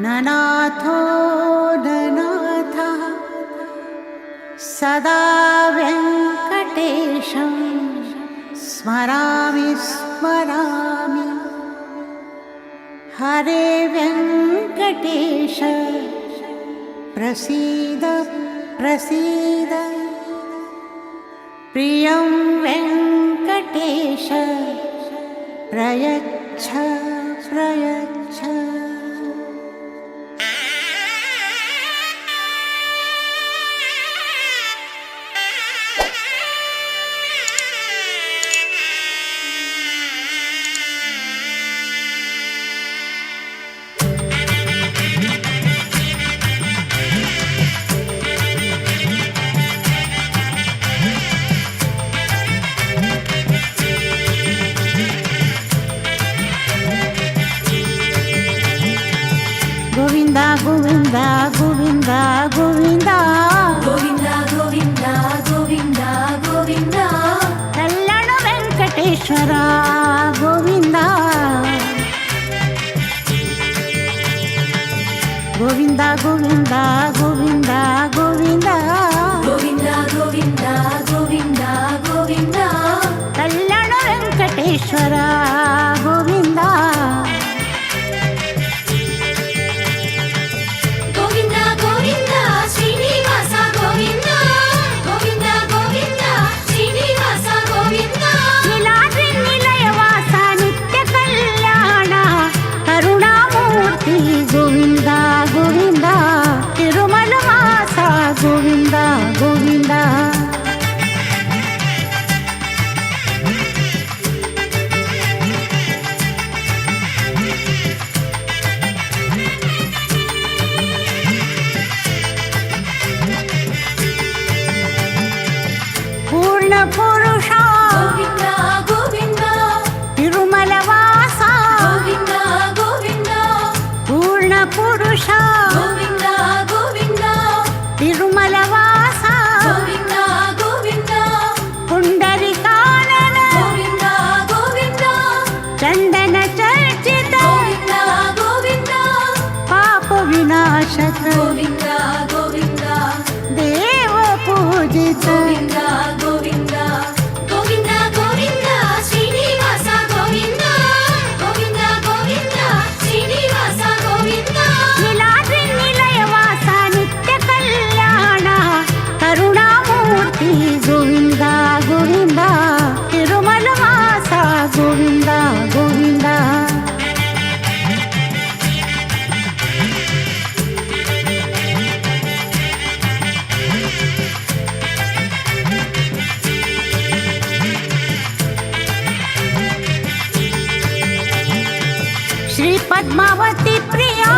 ननाथो ननाथः सदा वेङ्कटेशं स्मरामि स्मरामि। हरे वेङ्कटेश प्रसीद प्रसीद। प्रियं वेङ्कटेश प्रयच्छ प्रयच्छ। गोविंदा गोविंदा गोविंदा गोविंदा गोविंदा गोविंदा गोविंदा गोविंदा कल्याण वेंकटेश्वर गोविंदा गोविंदा गोविंदा गोविंदा गोविंदा गोविंदा गोविंदा गोविंदा गोविंदा कल्याण वेंकटेश्वर गोविंदा गोविंदा गोविंदा तिरुमल वासा गोविंदा गोविंदा। पूर्ण पुरुषा गोविंदा गोविंदा तिरुमल वासा गोविंदा गोविंदा पूर्ण पुरुषा गोविंदा गोविंदा तिरुमल वासा गोविंदा गोविंदा पुंडरीकानन गोविंदा गोविंदा चंदन चर्चित गोविंदा गोविंदा पाप विनाशक गोविंदा गोविंदा देव पूजित गोविंदा गोविंदा गोविंदा गोविंदा श्रीनिवास गोविंदा गोविंदा गोविंदा श्रीनिवास गोविंदा। नीलाद्रि निलयवास नित्य कल्याण करुणामूर्ति गोविंदा गोविंदा तिरुमल वास गोविंदा गोविंदा। श्री पद्मावती प्रिया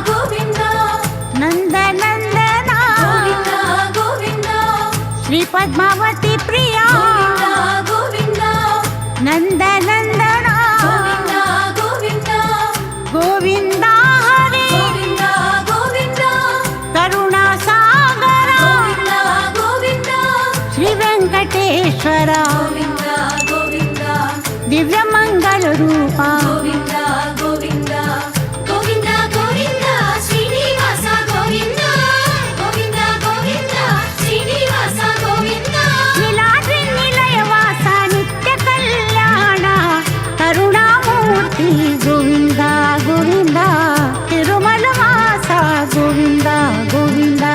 गोविंदा नंद नंदना गोविंदा गोविंदा श्री पद्मावती प्रिया गोविंदा नंद नंदना गोविंदा गोविंदा गोविंदा हरे गोविंदा गोविंदा करुणा सागर गोविंदा गोविंदा श्री वेंकटेश्वर गोविंदा गोविंदा दिव्य मंगल रूपा गोविंदा गोविंदा गोविंदा गोविंदा श्रीनिवास गोविंदा गोविंदा गोविंदा श्रीनिवास गोविंदा। नीलाद्रि निलयवास नित्य कल्याण करुणामूर्ति गोविंदा गोविंदा तिरुमल वास गोविंदा गोविंदा।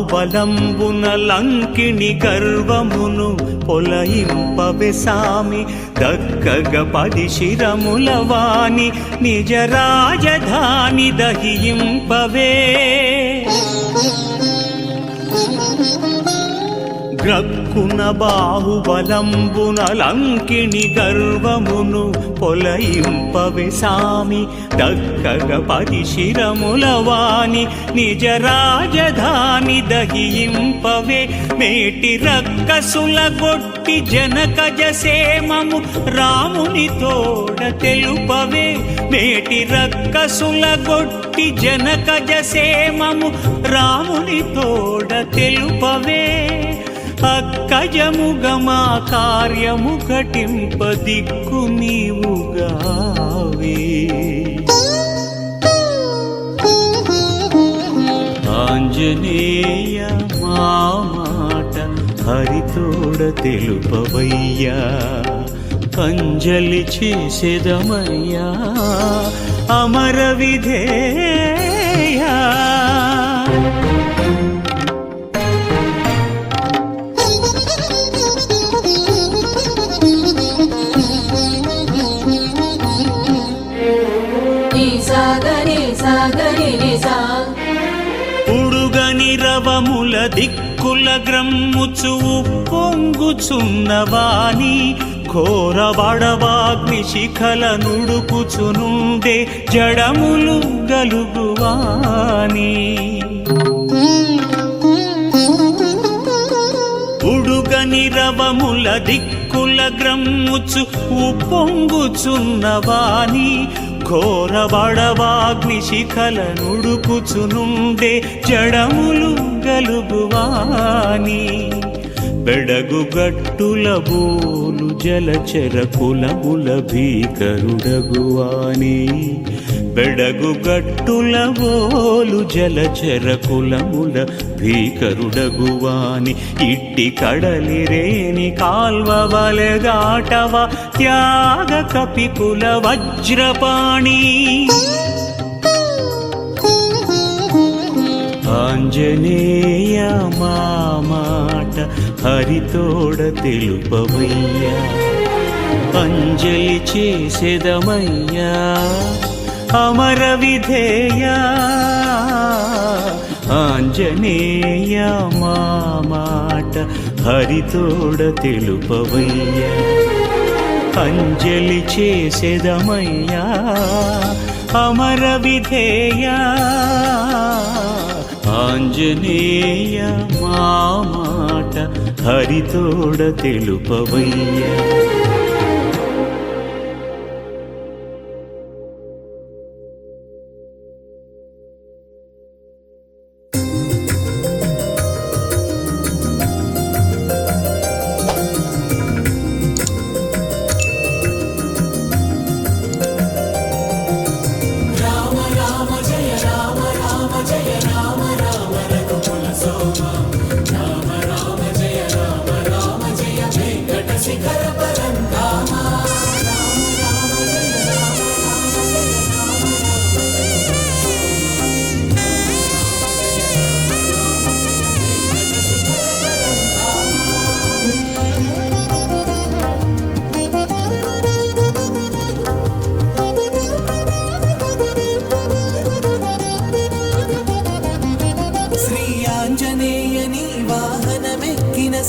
బాహుబలంబున లంకిణి గర్వమును పొలయింపవే సామి దక్కగ 10 శిరముల వాణి నిజ రాజధాని దహింపవే గ్రక్కున బాహుబలంబున లంకిణి గర్వమును పొలయింపవే సామి దక్కగ 10 శిరముల వాణి నిజ రాజధాని దహింపవే మేటి రక్కసుల గొట్టి జనకజ సేమము రాముని తోడ తెలుపవే మేటి రక్కసుల గొట్టి జనకజ సేమము రాముని తోడ తెలుపవే అక్కజముగమా కార్యము ఘటింప దిక్కు నీవుగావే ఆంజనేయ మా మాట హరితోడ తెలుపవయ్యా అంజలి చేసేదమయ్యా అమర విధేయ ఉడుగని రవముల దిక్కుల గ్రమ్ముచు పొంగుచున్నవాని ఘోర బడవాగ్ని శిఖల నుడుకుచునుండే జడములు గలుగువాని ఉడుగని రవముల దిక్కుల గ్రమ్ముచు పొంగుచున్నవాని ఘోర బడవాగ్ని శిఖల నుడుకుచునుండే జడములు గలుగువాని బెడగు గట్టుల బోలు జలచర కులముల భీకరుడగువాని బెడగు గట్టుల బోలు జలచర కులముల భీకరుడగువాని ఇట్టి కడలిరేని కాల్వ వలె దాటవ త్యాగ కపికుల వజ్రపాణి ఆంజనేయ మా మాట హరితోడ తెలుపవయ్యా అంజలి చేసేదమయ్యా అమర విధేయ ఆంజనేయ మా మాట హరితోడ తెలుపవయ్యా అంజలి చేసేదమయ్యా అమర విధేయ ఆంజనేయ మా మాట హరితోడ తెలుపవయ్యా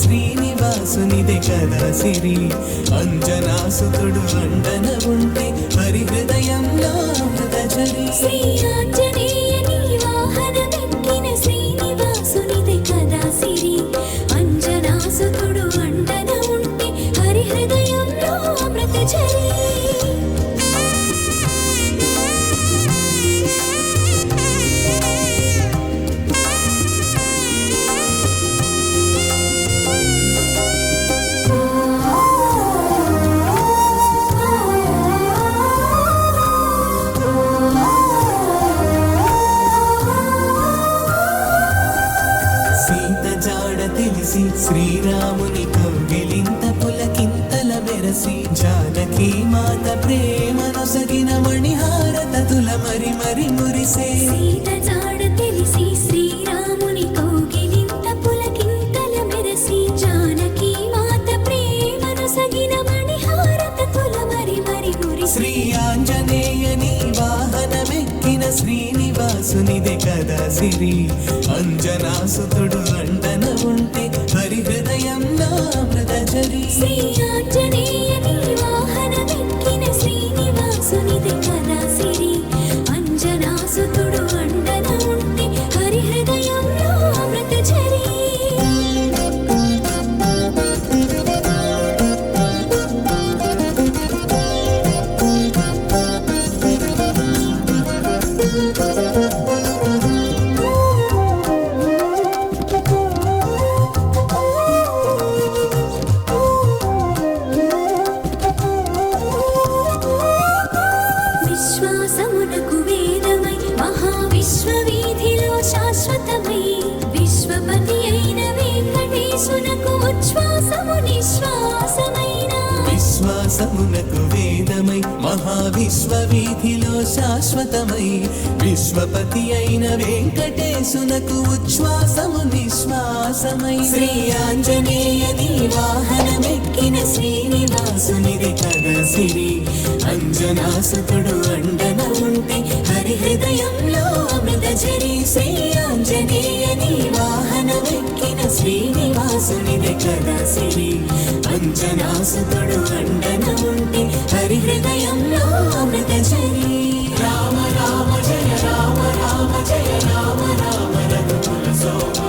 శ్రీనివాసునిదే కదా సిరి అంజనాసుతుడు అండన ఉంటే హరి హృదయంలో అమృతజరి శ్రీ ఆంజనేయని వాహనమెక్కిన శ్రీనివాసునిదే కదా సిరి అంజనాసుతుడు అండన ఉంటే హరి హృదయంలో అమృతజరి శ్రీరాముని కవ్విలింత పులకింతల వెరసి జానకి మాత ప్రేమను సగిన మణిహారతతుల మరి మరి మురిసే సీత జాడ తెలిసి శ్రీరాముని కౌగిలింత శ్రీనివాసునిదే కదా సిరి అంజనాసుతుడు అండన ఉంటే హరి హృదయంలో అమృతజరి శ్రీ ఆంజనేయని వాహనమెక్కిన శ్రీనివాసునిదే కదా సిరి అంజనాసుతుడు అండన ఉంటే హరి హృదయంలో అమృతజరి విశ్వాసమునకు వేదమై మహావిశ్వవీధిలో శాశ్వతమై విశ్వపతి అయిన వెంకటేశునకు ఉచ్ఛ్వాసము నిశ్వాసమైన విశ్వాసమునకు వేదమై మహావిశ్వవీధిలో శాశ్వతమై విశ్వపతి అయిన వెంకటేశునకు ఉచ్ఛ్వాసము నిశ్వాసమై శ్రీ ఆంజనేయని వాహనమెక్కిన శ్రీనివాసునిది కదా సిరి అంజనాసుతుడు అండన ఉంటే హరి హృదయంలో అమృతజరి శ్రీ ఆంజనేయని వాహనమెక్కిన శ్రీనివాసునిది కదా సిరి అంజనాసుతుడు అండన ఉంటే హరి హృదయంలో అమృతజరి రామ రామ జయ రామ రామ జయ రామ రామ రఘుకుల సోమ